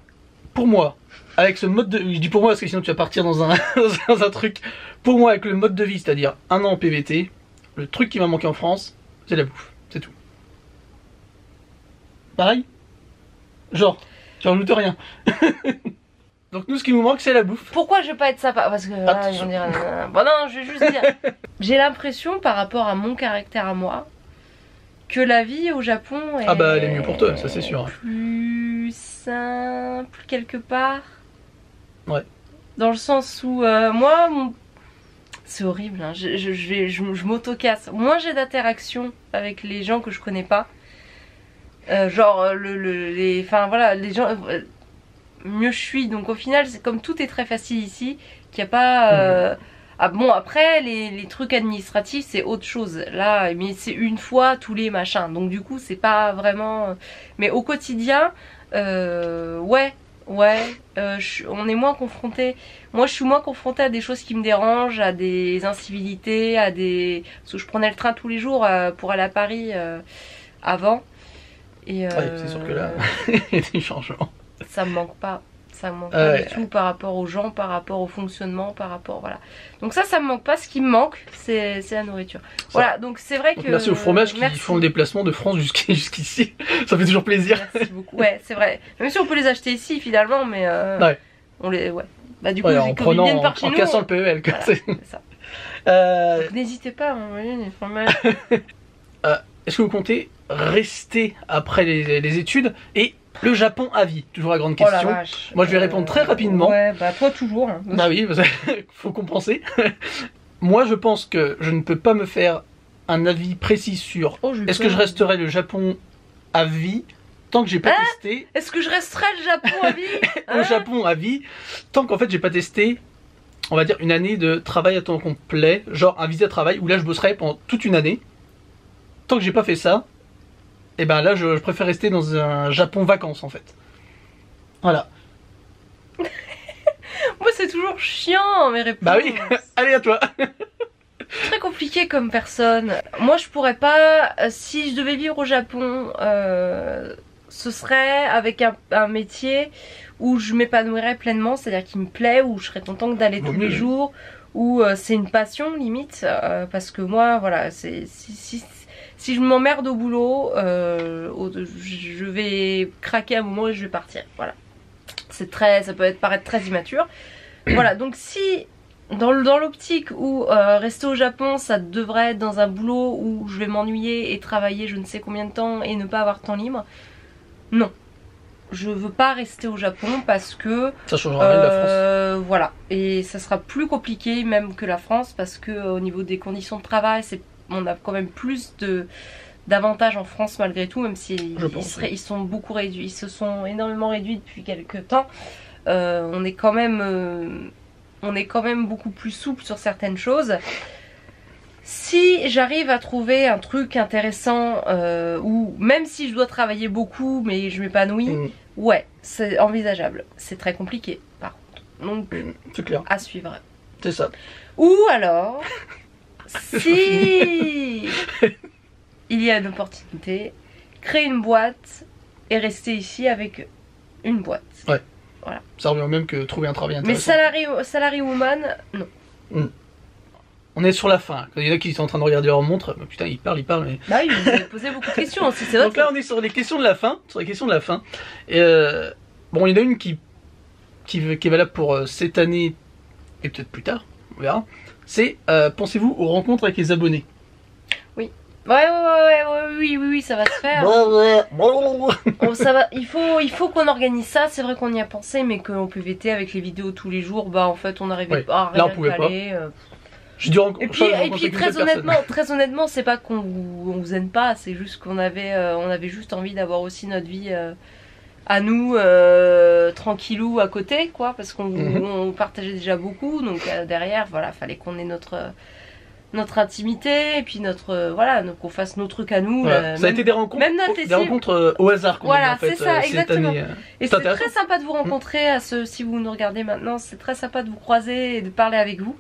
pour moi, avec ce mode de... Je dis pour moi parce que sinon tu vas partir dans un, dans un truc. Pour moi, avec le mode de vie, c'est-à-dire un an en PVT, le truc qui m'a manqué en France, c'est la bouffe. C'est tout. Pareil? Genre, tu rajoutes rien. Donc nous, ce qui nous manque, c'est la bouffe. Pourquoi je vais pas être sympa? Parce que là, ils vont dire... Bon non, je vais juste dire... J'ai l'impression, par rapport à mon caractère à moi, que la vie au Japon est... Ah bah, elle est mieux pour toi, ça c'est sûr. Plus simple, quelque part. Ouais. Dans le sens où, moi, c'est horrible, hein, je m'auto-casse. Moins j'ai d'interaction avec les gens que je connais pas. Genre, enfin voilà, les gens... mieux je suis. Donc au final, c'est comme tout est très facile ici, qu'il n'y a pas... Ah bon, après, les trucs administratifs, c'est autre chose. Là, mais c'est une fois tous les machins. Donc du coup, c'est pas vraiment... Mais au quotidien, on est moins confronté. Moi, je suis moins confrontée à des choses qui me dérangent, à des incivilités, à des... Parce que je prenais le train tous les jours pour aller à Paris avant. Et c'est sûr que là, il y a des changements. Ça me manque pas. Ça me manque pas du tout par rapport aux gens, par rapport au fonctionnement, par rapport... Voilà. Donc ça me manque pas. Ce qui me manque, c'est la nourriture. Voilà, donc c'est vrai que... Merci aux fromages qui font le déplacement de France jusqu'ici. Ça fait toujours plaisir. Merci beaucoup. Ouais, c'est vrai. Même si on peut les acheter ici, finalement, mais... on les... Ouais. Bah du coup, en prenant, en cassant le PEL. Voilà, c'est ça. N'hésitez pas à m'envoyer des fromages. Est-ce que vous comptez rester après les études et le Japon à vie? Toujours la grande question. Oh la vache. Moi je vais répondre très rapidement. Ouais, bah toi toujours. Hein. Ah oui, faut compenser. Moi je pense que je ne peux pas me faire un avis précis sur est-ce que je resterai le Japon à vie tant que j'ai pas testé. Est-ce que je resterai le Japon à vie? Le Japon à vie tant qu'en fait j'ai pas testé, on va dire, une année de travail à temps complet, genre un visa de travail où là je bosserai pendant toute une année. Tant que j'ai pas fait ça, et ben là je préfère rester dans un Japon vacances en fait. Voilà. Moi c'est toujours chiant mes réponses. Bah oui, allez à toi. Très compliqué comme personne. Moi je pourrais pas, si je devais vivre au Japon, ce serait avec un métier où je m'épanouirais pleinement, c'est-à-dire qui me plaît, où je serais contente d'aller tous les jours, où c'est une passion limite, parce que moi voilà, si je m'emmerde au boulot, je vais craquer à un moment et je vais partir. Voilà. Ça peut paraître très immature. Voilà, donc si dans l'optique où rester au Japon, ça devrait être dans un boulot où je vais m'ennuyer et travailler je ne sais combien de temps et ne pas avoir de temps libre, non. Je veux pas rester au Japon parce que... Ça changera rien de la France. Voilà. Et ça sera plus compliqué même que la France parce que au niveau des conditions de travail, on a quand même plus d'avantages en France malgré tout, même si ils sont beaucoup réduits, ils se sont énormément réduits depuis quelques temps. On est quand même beaucoup plus souple sur certaines choses. Si j'arrive à trouver un truc intéressant ou même si je dois travailler beaucoup mais je m'épanouis, ouais, c'est envisageable. C'est très compliqué par contre. Donc c'est clair. À suivre. C'est ça. Ou alors si il y a une opportunité, créer une boîte et rester ici avec une boîte. Ouais. Voilà. Ça revient même que trouver un travail intéressant. Mais salary woman, non. On est sur la fin. Il y en a qui sont en train de regarder leur montre. Putain, ils parlent, mais... Bah oui, vous avez posé beaucoup de questions aussi, c'est vrai. Donc là, on est sur les questions de la fin. Et bon, il y en a une qui est valable pour cette année et peut-être plus tard. on verra. C'est pensez-vous aux rencontres avec les abonnés? Oui, ça va se faire. Ça va, il faut qu'on organise ça. C'est vrai qu'on y a pensé, mais qu'en PVT avec les vidéos tous les jours, bah en fait on n'arrivait pas à rien. Là on pouvait pas. J'ai dû rencontrer. Et puis très honnêtement, c'est pas qu'on vous aime pas, c'est juste qu'on avait juste envie d'avoir aussi notre vie à nous tranquillou à côté, quoi, parce qu'on partageait déjà beaucoup, donc derrière, voilà, fallait qu'on ait notre intimité et puis donc qu'on fasse nos trucs à nous. Voilà. Ça a été des rencontres au hasard qu'on a eu, en fait, c'est ça, exactement. Année, et c'est très sympa de vous rencontrer si vous nous regardez maintenant, c'est très sympa de vous croiser et de parler avec vous.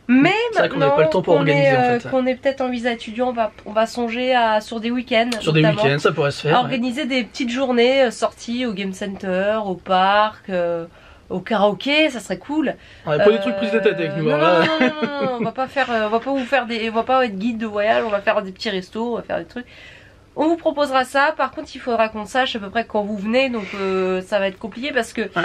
Mais maintenant pas le temps pour organiser, en fait. qu'on est peut-être en visa étudiant, on va songer sur des week-ends. Sur des week-ends, ça pourrait se faire. Organiser des petites journées sorties au game center, au parc, au karaoké, ça serait cool. Pas des trucs prise de tête avec nous. Non, on va pas être guide de voyage, on va faire des petits restos, on va faire des trucs. On vous proposera ça. Par contre, il faudra qu'on sache à peu près quand vous venez, donc ça va être compliqué parce que. Ouais.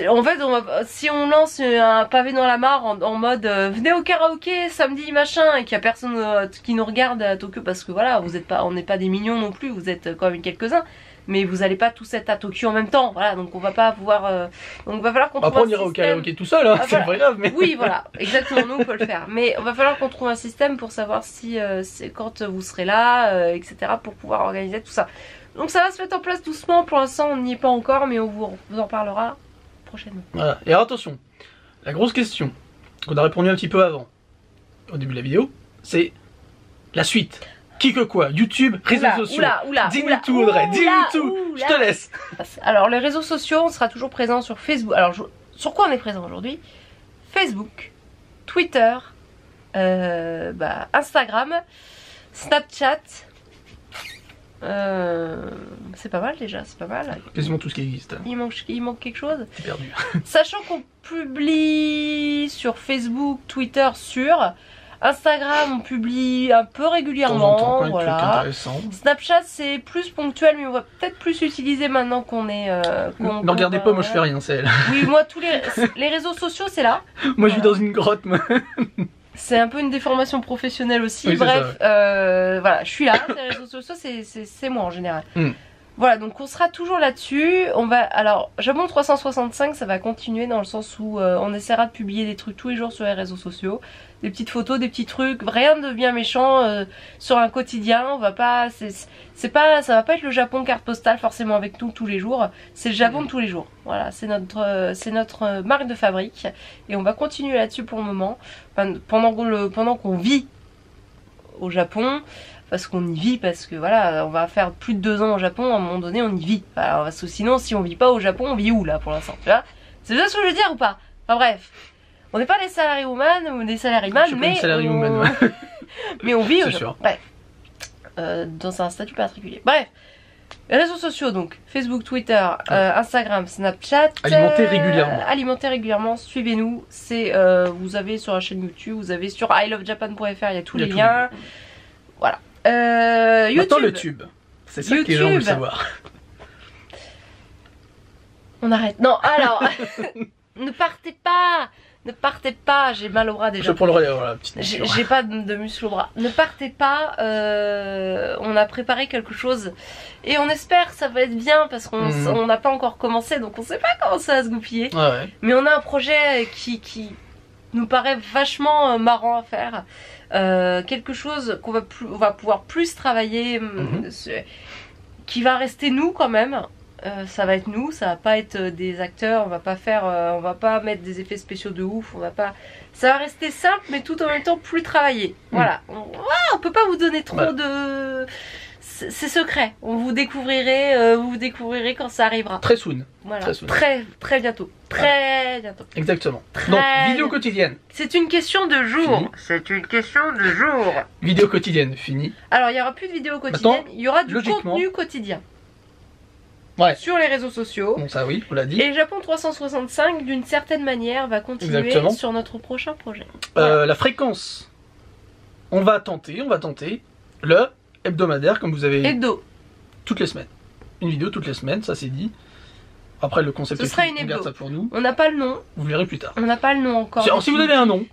En fait, si on lance un pavé dans la mare en mode venez au karaoké samedi machin et qu'il y a personne qui nous regarde à Tokyo parce que voilà, on n'est pas des mignons non plus, vous êtes quand même quelques-uns, mais vous allez pas tous être à Tokyo en même temps, voilà, donc on va pas pouvoir, donc va falloir qu'on trouve un système. Après on ira au karaoké tout seul, hein, c'est pas grave. Mais... Oui, voilà, exactement, nous on peut le faire, mais on va falloir qu'on trouve un système pour savoir si c'est quand vous serez là, etc., pour pouvoir organiser tout ça. Donc ça va se mettre en place doucement. Pour l'instant on n'y est pas encore, mais on vous en parlera prochainement. Voilà. Et alors attention, la grosse question qu'on a répondu un petit peu avant, au début de la vidéo, c'est la suite. Qui que quoi, YouTube, réseaux sociaux. Dis-nous tout Audrey, dis-nous tout, je te laisse. Alors les réseaux sociaux, on sera toujours présent sur Facebook. Alors sur quoi on est présent aujourd'hui? Facebook, Twitter, Instagram, Snapchat. C'est pas mal déjà, c'est pas mal. Quasiment tout ce qui existe. Il manque quelque chose. C'est perdu. Sachant qu'on publie sur Facebook, Twitter, sur Instagram, on publie un peu régulièrement. Voilà. Snapchat c'est plus ponctuel, mais on va peut-être plus l'utiliser maintenant qu'on est. Ne regardez pas, moi je fais rien, c'est elle. Oui, moi tous les réseaux sociaux c'est là. Moi je vis dans une grotte, moi. C'est un peu une déformation professionnelle aussi. Oui, bref, voilà, je suis là. Les réseaux sociaux, c'est moi en général. Voilà, donc on sera toujours là-dessus. Alors, Japon 365, ça va continuer dans le sens où on essaiera de publier des trucs tous les jours sur les réseaux sociaux, des petites photos, des petits trucs, rien de bien méchant sur un quotidien. On va pas, ça va pas être le Japon carte postale forcément avec nous tous les jours. C'est le Japon de tous les jours. Voilà, c'est notre marque de fabrique et on va continuer là-dessus pour le moment. Pendant qu'on vit au Japon. Parce qu'on y vit, parce que voilà, on va faire plus de 2 ans au Japon, à un moment donné on y vit. Alors, sinon, si on vit pas au Japon, on vit où là pour l'instant, tu vois? C'est bien ce que je veux dire ou pas? Enfin bref, on n'est pas des salarywoman ou des salaryman, mais mais on vit au Japon. Bref, dans un statut particulier. Bref, les réseaux sociaux donc, Facebook, Twitter, Instagram, Snapchat. Alimentez régulièrement, suivez-nous. Vous avez sur la chaîne YouTube, vous avez sur ilovejapan.fr, il y a tous les liens. Voilà. YouTube. Maintenant le tube. C'est ça que les gens veulent savoir. On arrête. Non, alors. Ne partez pas. J'ai mal au bras déjà. Je prends le relais, voilà, petite. J'ai pas de muscle au bras. Ne partez pas. On a préparé quelque chose. Et on espère que ça va être bien parce qu'on n'a pas encore commencé. Donc on sait pas comment ça va se goupiller. Ah ouais. Mais on a un projet qui nous paraît vachement marrant à faire. Quelque chose qu'on va pouvoir plus travailler, qui va rester nous quand même. Ça va être nous, ça va pas être des acteurs, on va pas mettre des effets spéciaux de ouf, ça va rester simple mais tout en même temps plus travaillé. Voilà, on peut pas vous donner trop de... C'est secret, vous vous découvrirez quand ça arrivera. Très soon. Voilà. Très bientôt. Très bientôt. Exactement. Donc, vidéo quotidienne. C'est une question de jour. Vidéo quotidienne, fini. Alors, il n'y aura plus de vidéo quotidienne, il y aura du contenu quotidien. Ouais. Sur les réseaux sociaux. Bon, ça oui, on l'a dit. Et Japon 365, d'une certaine manière, va continuer sur notre prochain projet. Voilà. La fréquence. On va tenter le hebdomadaire, comme vous avez... Hebdo. Toutes les semaines. Une vidéo toutes les semaines, ça c'est dit. Après le concept Ce est sera fini, une on hebdo. garde ça pour nous. On n'a pas le nom. Vous verrez plus tard. On n'a pas le nom encore. Si vous avez un nom.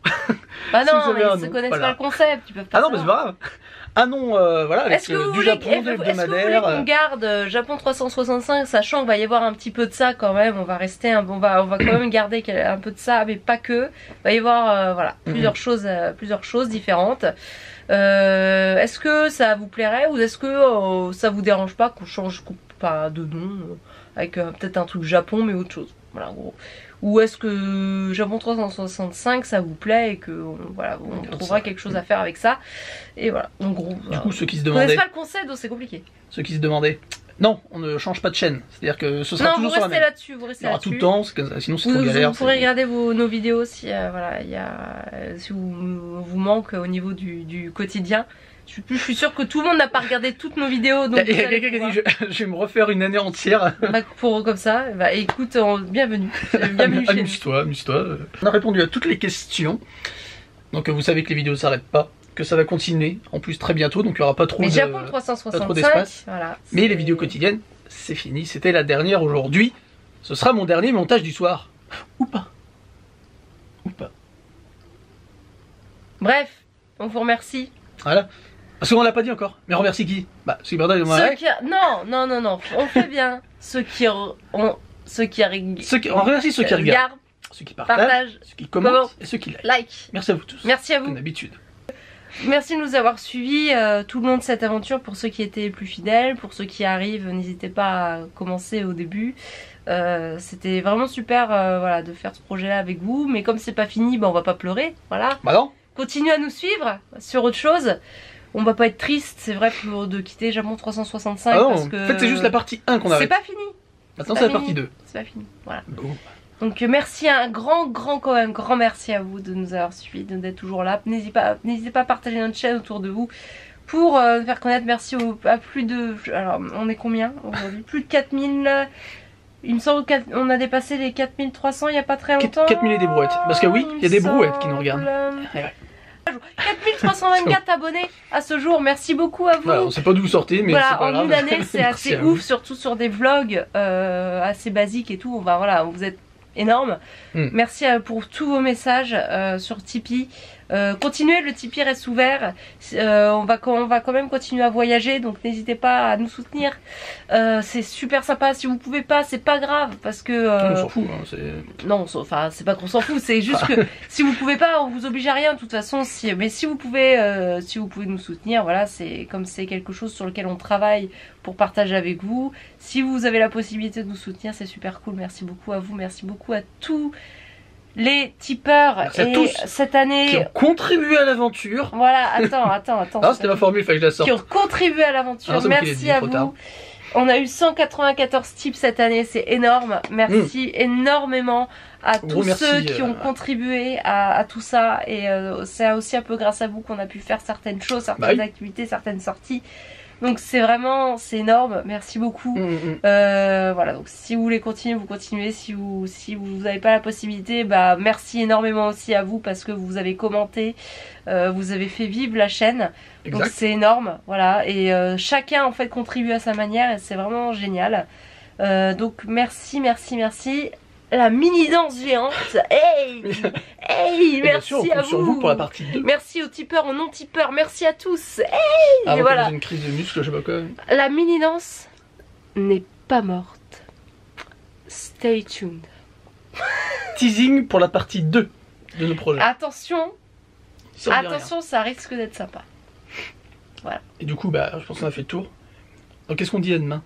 Bah si non, vous avez mais un ils se nom, connaissent voilà. pas le concept. Ils peuvent pas Ah non, mais c'est savoir. pas grave. Un nom, voilà, avec Est-ce que vous du voulez, Japon, de est-ce que vous voulez hebdomadaire. qu'on garde Japon 365, sachant qu'il va y avoir un petit peu de ça quand même. On va rester, on va quand même garder un peu de ça, mais pas que. Il va y avoir voilà plusieurs choses différentes. Est-ce que ça vous plairait ou est-ce que ça vous dérange pas qu'on change pas de nom avec peut-être un truc Japon mais autre chose. Voilà en gros. Ou est-ce que Japon 365 ça vous plaît et que voilà, on trouvera quelque chose à faire avec ça. Et voilà, en gros. Du coup, ceux qui se Vous connaissez demandaient. pas le concept donc c'est compliqué. Ceux qui se demandaient. Non, on ne change pas de chaîne. C'est-à-dire que ce sera Non, toujours vous sur la restez même. là-dessus, vous Il restez y aura là-dessus. tout le temps, sinon c'est trop galère. Vous pourrez regarder nos vidéos si voilà, si vous manque au niveau du quotidien. Je suis sûre que tout le monde n'a pas regardé toutes nos vidéos. Donc Il y a quelqu'un qui a dit je vais me refaire une année entière. bah, comme ça, bah, écoute, bienvenue. Bienvenue chez nous. Amuse-toi, amuse-toi. On a répondu à toutes les questions. Donc vous savez que les vidéos ne s'arrêtent pas, que ça va continuer en plus très bientôt, donc il n'y aura pas trop Mais de Japon pas trop 365, d'espace. voilà. Mais les vidéos quotidiennes, c'est fini. C'était la dernière aujourd'hui. Ce sera mon dernier montage du soir. Ou pas. Ou pas. Bref, on vous remercie. Voilà. Parce qu'on l'a pas dit encore. Mais on remercie qui? Bah, Cyberdag et moi. Non, on fait bien. Ceux qui on remercie ceux qui regardent, regardent, ceux qui partagent, partagent, ceux qui commentent commentent, et ceux qui like. like. Merci à vous tous. Merci à vous. Comme d'habitude. Merci de nous avoir suivis tout le long de cette aventure. Pour ceux qui étaient plus fidèles, pour ceux qui arrivent, n'hésitez pas à commencer au début. C'était vraiment super voilà, de faire ce projet-là avec vous. Mais comme c'est pas fini, bah, on va pas pleurer. Voilà. Bah non. Continuez à nous suivre sur autre chose. On va pas être triste, c'est vrai, de quitter Japon 365. Ah non, parce que en fait c'est juste la partie 1 qu'on c'est arrête. pas fini. Maintenant c'est c'est pas la partie fini. 2. C'est pas fini. Voilà. Bon. Donc merci, un grand merci à vous de nous avoir suivis, d'être toujours là. N'hésitez pas à partager notre chaîne autour de vous pour nous faire connaître. Merci à plus de... Alors on est combien aujourd'hui? Plus de 4000... Il me semble qu'on a dépassé les 4300 il n'y a pas très longtemps. 4000 et des brouettes. Parce que oui, il y a des brouettes qui nous regardent. Eh ouais. 4324 abonnés à ce jour, merci beaucoup à vous. Voilà, on sait pas d'où vous sortez, mais voilà, c'est pas en grave. une année c'est Merci assez à vous. ouf, surtout sur des vlogs assez basiques et tout. Voilà, vous êtes énorme. Merci pour tous vos messages sur Tipeee. Continuez, le Tipeee reste ouvert. On va quand même continuer à voyager, donc n'hésitez pas à nous soutenir. C'est super sympa. Si vous pouvez pas, c'est pas grave parce que On s'en fout. Hein, non, enfin c'est pas qu'on s'en fout, c'est juste que si vous pouvez pas, on vous oblige à rien de toute façon. Mais si vous pouvez nous soutenir, voilà, c'est comme c'est quelque chose sur lequel on travaille pour partager avec vous. Si vous avez la possibilité de nous soutenir, c'est super cool. Merci beaucoup à vous, merci beaucoup à tous les tipeurs. Merci à et tous cette année qui ont contribué à l'aventure. voilà, attends. Ah, c'était ma formule, fallait que je la sorte. Qui ont contribué à l'aventure. Ah, c'est moi qui l'ai Merci dit, à trop vous. tard. On a eu 194 tips cette année, c'est énorme. Merci énormément à tous ceux qui ont contribué à tout ça. Et c'est aussi un peu grâce à vous qu'on a pu faire certaines choses, certaines activités, certaines sorties. Donc c'est énorme, merci beaucoup. Voilà, donc si vous voulez continuer, vous continuez. Si vous n'avez pas la possibilité, bah merci énormément aussi à vous parce que vous avez commenté, vous avez fait vivre la chaîne. Exact. Donc c'est énorme, voilà. Et chacun en fait contribue à sa manière et c'est vraiment génial. Donc merci. La mini danse géante. Hey, merci sûr, à vous. Sur vous pour la partie 2. Merci aux tipeurs, aux non tipeurs, merci à tous. Hey, et voilà. Une crise de muscle, je sais pas quoi. La mini danse n'est pas morte. Stay tuned. Teasing pour la partie 2 de nos projets. Attention, ça risque d'être sympa. Voilà. Et du coup, bah, je pense qu'on a fait le tour. Donc qu'est-ce qu'on dit à demain?